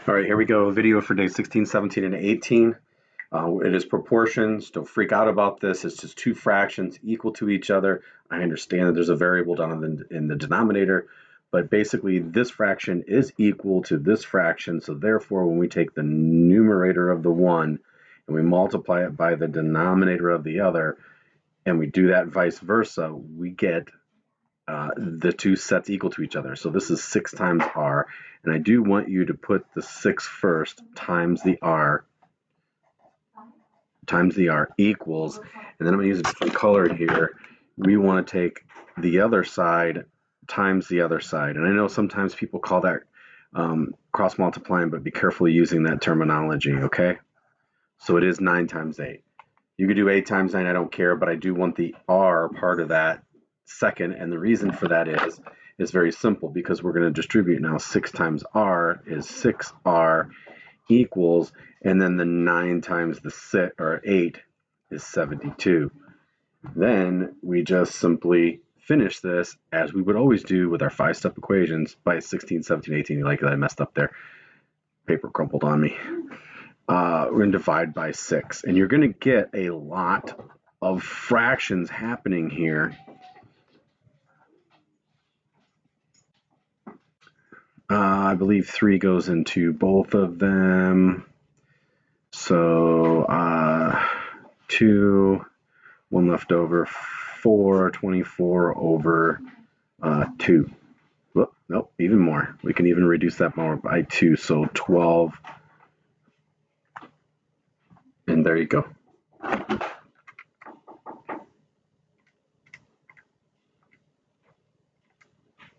All right, here we go. Video for day 16, 17, and 18. It is proportions. Don't freak out about this. It's just two fractions equal to each other. I understand that there's a variable down in the denominator, but basically this fraction is equal to this fraction. So therefore, when we take the numerator of the one and we multiply it by the denominator of the other, and we do that vice versa, we get the two sets equal to each other. So this is 6 times r, and I do want you to put the 6 first times the r equals, and then I'm going to use a different color here. We want to take the other side times the other side, and I know sometimes people call that cross multiplying, but be careful using that terminology, okay? So it is 9 times 8. You could do 8 times 9, I don't care, but I do want the r part of that second, and the reason for that is very simple, because we're going to distribute now. 6 times r is 6r equals, and then the 9 times the 6 or 8 is 72. Then we just simply finish this as we would always do with our 5-step equations by 16, 17, 18. Like that, I messed up there. Paper crumpled on me. We're going to divide by 6, and you're going to get a lot of fractions happening here. I believe 3 goes into both of them. So 2, 1 left over, 4, 24 over 2. Whoop, nope, even more. We can even reduce that more by 2, so 12. And there you go. I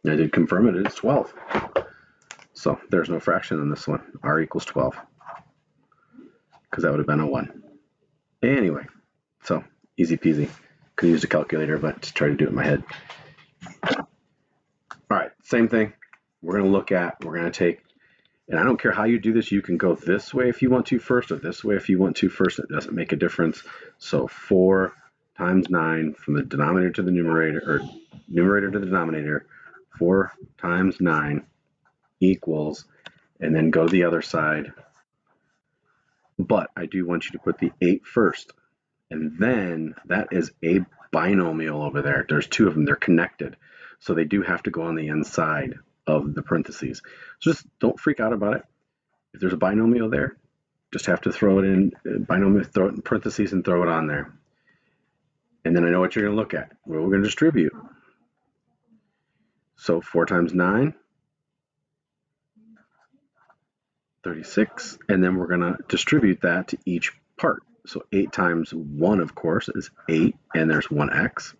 did confirm it is 12. So there's no fraction in this one. R equals 12. Because that would have been a 1. Anyway, so easy peasy. Could have used a calculator, but just try to do it in my head. All right, same thing. We're going to take, and I don't care how you do this. You can go this way if you want to first, or this way if you want to first. It doesn't make a difference. So 4 times 9 from the denominator to the numerator, or numerator to the denominator, 4 times 9 equals, and then go to the other side. But I do want you to put the 8 first, and then that is a binomial over there. There's 2 of them. They're connected, so they do have to go on the inside of the parentheses. So just don't freak out about it. If there's a binomial there, just have to throw it in binomial, throw it in parentheses, and throw it on there. And then I know what you're going to look at. Well, we're going to distribute. So 4 times 9, 36, and then we're going to distribute that to each part. So 8 times 1, of course, is 8, and there's 1x.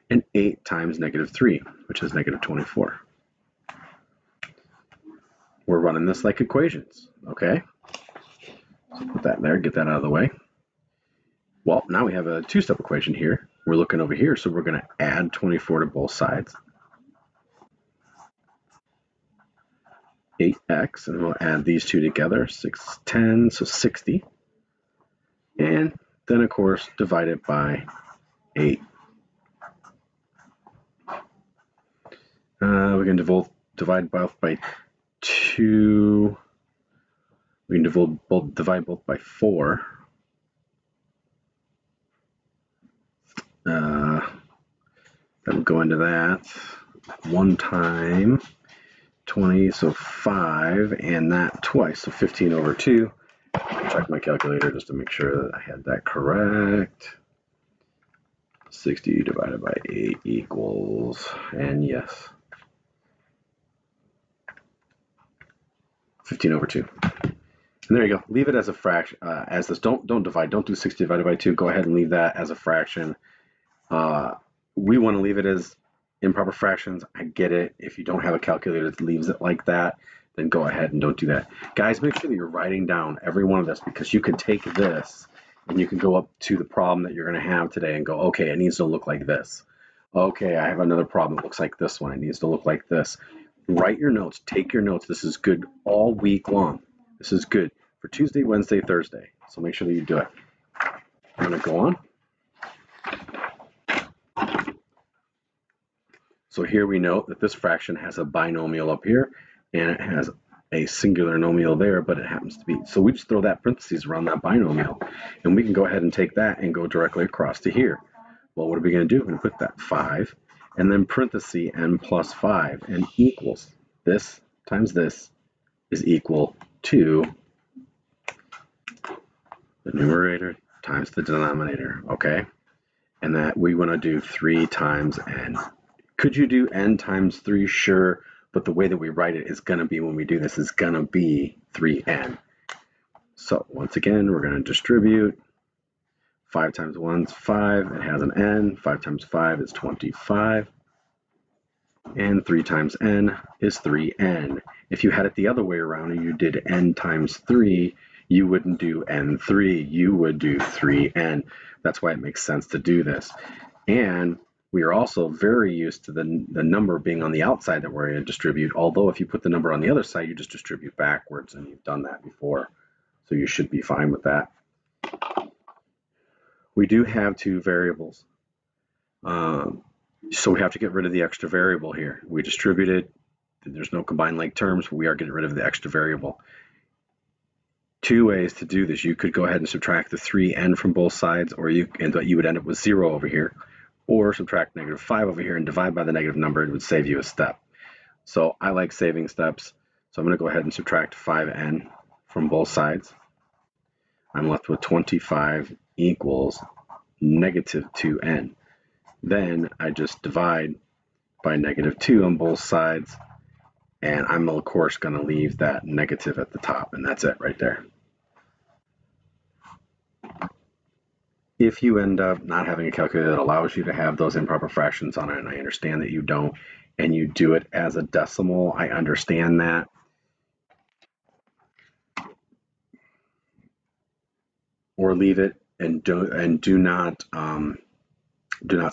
And 8 times -3, which is -24. We're running this like equations, okay? So put that there, get that out of the way. Well, now we have a 2-step equation here. We're looking over here, so we're going to add 24 to both sides. 8x, and we'll add these two together, 6, 10, so 60. And then, of course, divide it by 8. We can divide both by 2. We can divide both by 4. That would go into that. 1 time 20, so 5, and that twice, so 15 over 2. I'll check my calculator just to make sure that I had that correct. 60 divided by 8 equals, and yes, 15 over 2. And there you go. Leave it as a fraction, as this. Don't divide. Don't do 60 divided by 2. Go ahead and leave that as a fraction. We want to leave it as improper fractions. I get it. If you don't have a calculator that leaves it like that, then go ahead and don't do that. Guys, make sure that you're writing down every one of this, because you can take this and you can go up to the problem that you're going to have today and go, okay, it needs to look like this. Okay, I have another problem. It looks like this one. It needs to look like this. Write your notes. Take your notes. This is good all week long. This is good for Tuesday, Wednesday, Thursday. So make sure that you do it. I'm going to go on. So here we know that this fraction has a binomial up here, and it has a singular nomial there, but it happens to be. So we just throw that parentheses around that binomial, and we can go ahead and take that and go directly across to here. Well, what are we going to do? We're going to put that 5, and then parenthesis n plus 5, and equals this times this is equal to the numerator times the denominator, okay? And that we want to do 3 times n. Could you do n times 3? Sure, but the way that we write it is going to be, when we do this, is going to be 3n. So once again, we're going to distribute. 5 times 1 is 5. It has an n. 5 times 5 is 25. And 3 times n is 3n. If you had it the other way around and you did n times 3, you wouldn't do n3, you would do 3n. That's why it makes sense to do this. And we are also very used to the number being on the outside that we're going to distribute, although if you put the number on the other side, you just distribute backwards, and you've done that before. So you should be fine with that. We do have 2 variables. So we have to get rid of the extra variable here. We distributed, there's no combined like terms, but we are getting rid of the extra variable. 2 ways to do this. You could go ahead and subtract the 3n from both sides, or you would end up with 0 over here, or subtract -5 over here and divide by the negative number. It would save you a step. So I like saving steps, so I'm going to go ahead and subtract 5n from both sides. I'm left with 25 equals -2n. Then I just divide by -2 on both sides, and I'm of course going to leave that negative at the top, and that's it right there. If you end up not having a calculator that allows you to have those improper fractions on it, and I understand that you don't, and you do it as a decimal, I understand that. Or leave it and do not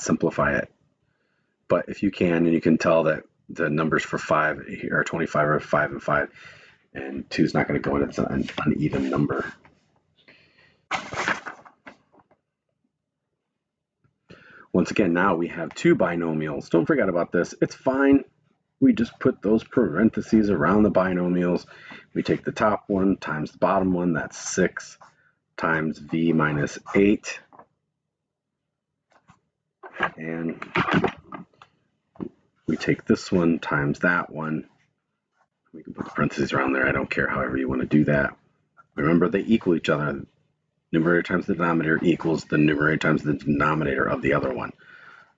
simplify it. But if you can, and you can tell that the numbers for 5 here are 25 are 5 and 5, and 2 is not going to go in. It's an uneven number. Once again, now we have 2 binomials. Don't forget about this. It's fine. We just put those parentheses around the binomials. We take the top one times the bottom one. That's 6 times v minus 8. And we take this one times that one. We can put the parentheses around there. I don't care, however you want to do that. Remember, they equal each other. Numerator times the denominator equals the numerator times the denominator of the other one.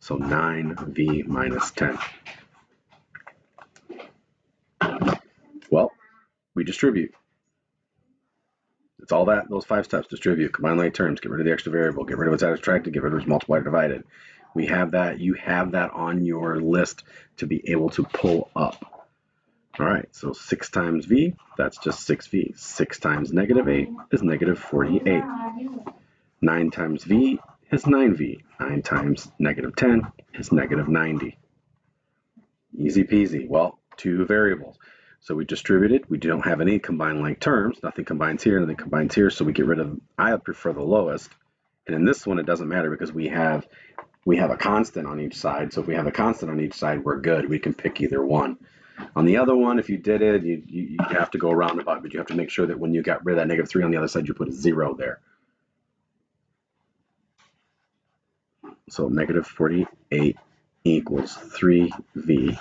So 9v minus 10. Well, we distribute. It's all that, those 5 steps. Distribute, combine like terms, get rid of the extra variable, get rid of what's subtracted, get rid of what's multiplied or divided. We have that. You have that on your list to be able to pull up. All right, so 6 times v, that's just 6v. 6 times -8 is -48. 9 times v is 9v. 9 times -10 is -90. Easy peasy. Well, 2 variables. So we distributed. We don't have any combined like terms. Nothing combines here, nothing combines here. So we get rid of, I prefer the lowest. And in this one, it doesn't matter because we have a constant on each side. So if we have a constant on each side, we're good. We can pick either one. On the other one, if you did it, you have to go around about, but you have to make sure that when you got rid of that -3 on the other side, you put a 0 there. So -48 equals 3v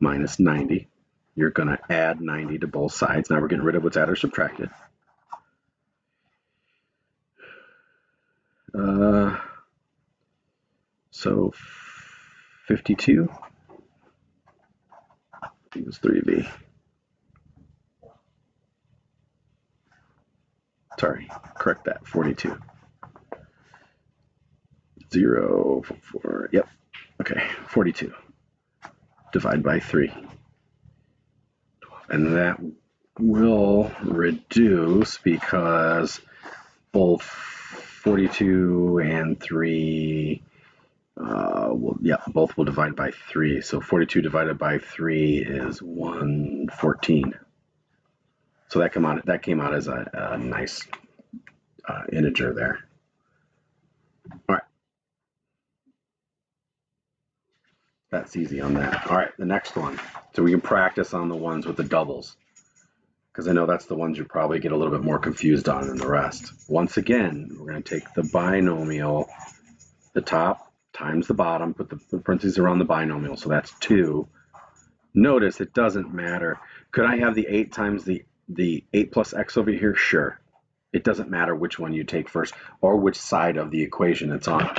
minus 90. You're going to add 90 to both sides. Now we're getting rid of what's added or subtracted. So 52 equals 3v. Sorry, correct that, 42. 0, 4, yep, okay, 42. Divide by 3. And that will reduce because both 42 and 3, both will divide by 3. So 42 divided by 3 is 114. So that came out as a nice integer there. All right. That's easy on that. All right, the next one. So we can practice on the ones with the doubles. because I know that's the ones you probably get a little bit more confused on than the rest. Once again, we're going to take the binomial, the top times the bottom, put the parentheses around the binomial, so that's 2. Notice it doesn't matter. Could I have the 8 times the 8 plus x over here? Sure. It doesn't matter which one you take first or which side of the equation it's on.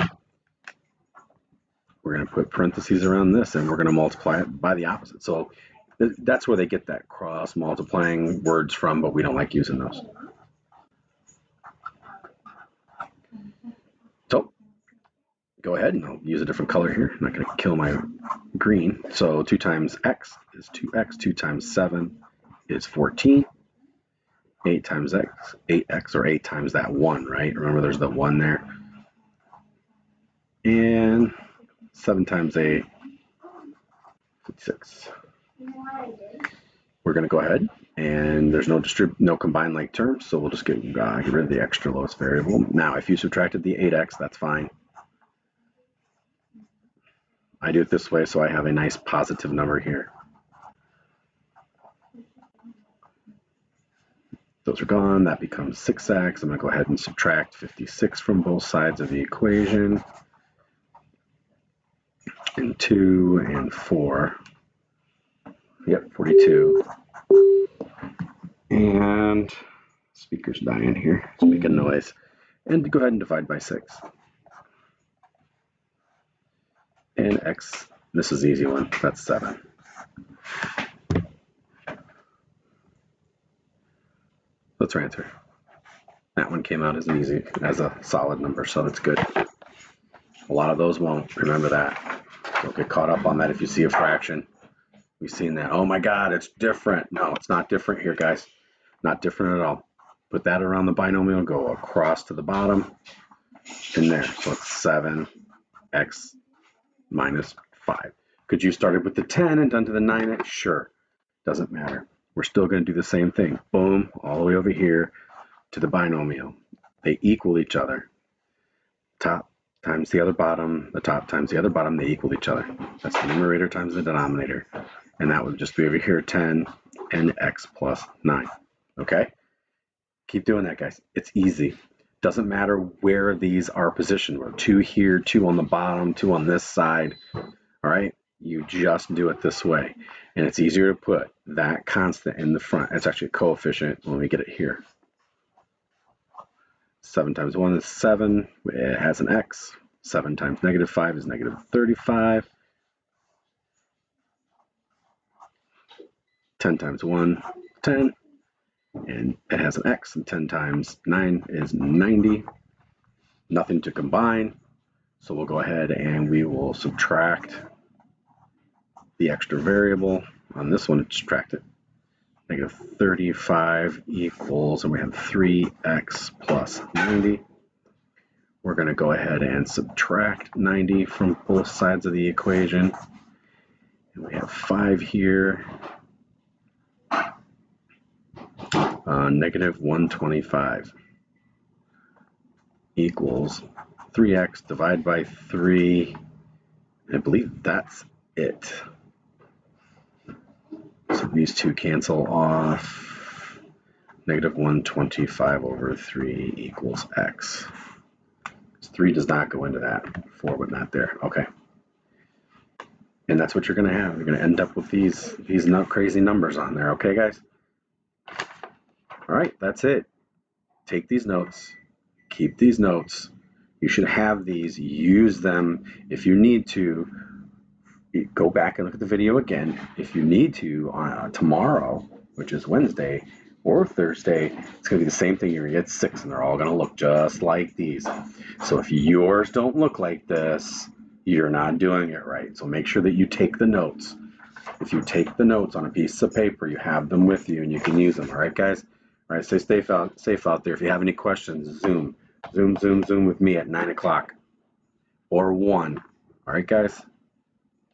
We're going to put parentheses around this, and we're going to multiply it by the opposite. So that's where they get that cross multiplying words from, but we don't like using those. So go ahead, and I'll use a different color here. I'm not going to kill my green. So 2 times x is 2x. 2 times 7 is 14. 8 times x, 8x, or 8 times that 1, right? Remember, there's the 1 there. And 7 times 8, 56. We're going to go ahead, and there's no combined like terms, so we'll just get rid of the extra lowest variable. Now, if you subtracted the 8x, that's fine. I do it this way, so I have a nice positive number here. Those are gone. That becomes 6x. I'm going to go ahead and subtract 56 from both sides of the equation. And 2 and 4. Yep, 42. And speaker's dying here. It's making noise. And go ahead and divide by 6. And x, this is an easy one. That's 7. That's our answer. That one came out as a solid number, so that's good. A lot of those won't. Remember that. Don't get caught up on that if you see a fraction. We've seen that. Oh my God, it's different. No, it's not different here, guys. Not different at all. Put that around the binomial, go across to the bottom, in there. So it's 7x minus 5. Could you started with the 10 and done to the 9x? Sure. Doesn't matter. We're still going to do the same thing. Boom, all the way over here to the binomial. They equal each other. Top times the other bottom, the top times the other bottom, they equal each other. That's the numerator times the denominator. And that would just be over here, 10 and x plus 9. Okay? Keep doing that, guys. It's easy. Doesn't matter where these are positioned. We're 2 here, 2 on the bottom, 2 on this side. All right? You just do it this way. And it's easier to put that constant in the front. It's actually a coefficient when we get it here. 7 times 1 is 7. It has an x. 7 times negative 5 is negative 35. 10 times 1, 10. And it has an x. And 10 times 9 is 90. Nothing to combine. So we'll go ahead and we will subtract the extra variable on this one, subtract it. Negative 35 equals, and we have 3x plus 90. We're going to go ahead and subtract 90 from both sides of the equation. And we have 5 here. Negative 125 equals 3x divided by 3. I believe that's it. So these two cancel off. Negative 125 over 3 equals x. 3 does not go into that. 4 but not there. Okay. And that's what you're going to have. You're going to end up with these crazy numbers on there. Okay, guys? All right, that's it. Take these notes. Keep these notes. You should have these. Use them. If you need to, go back and look at the video again. If you need to, tomorrow, which is Wednesday, or Thursday, it's going to be the same thing. You're going to get 6, and they're all going to look just like these. So if yours don't look like this, you're not doing it right. So make sure that you take the notes. If you take the notes on a piece of paper, you have them with you, and you can use them. All right, guys? All right, stay safe out there. If you have any questions, Zoom with me at 9 o'clock or 1. All right, guys?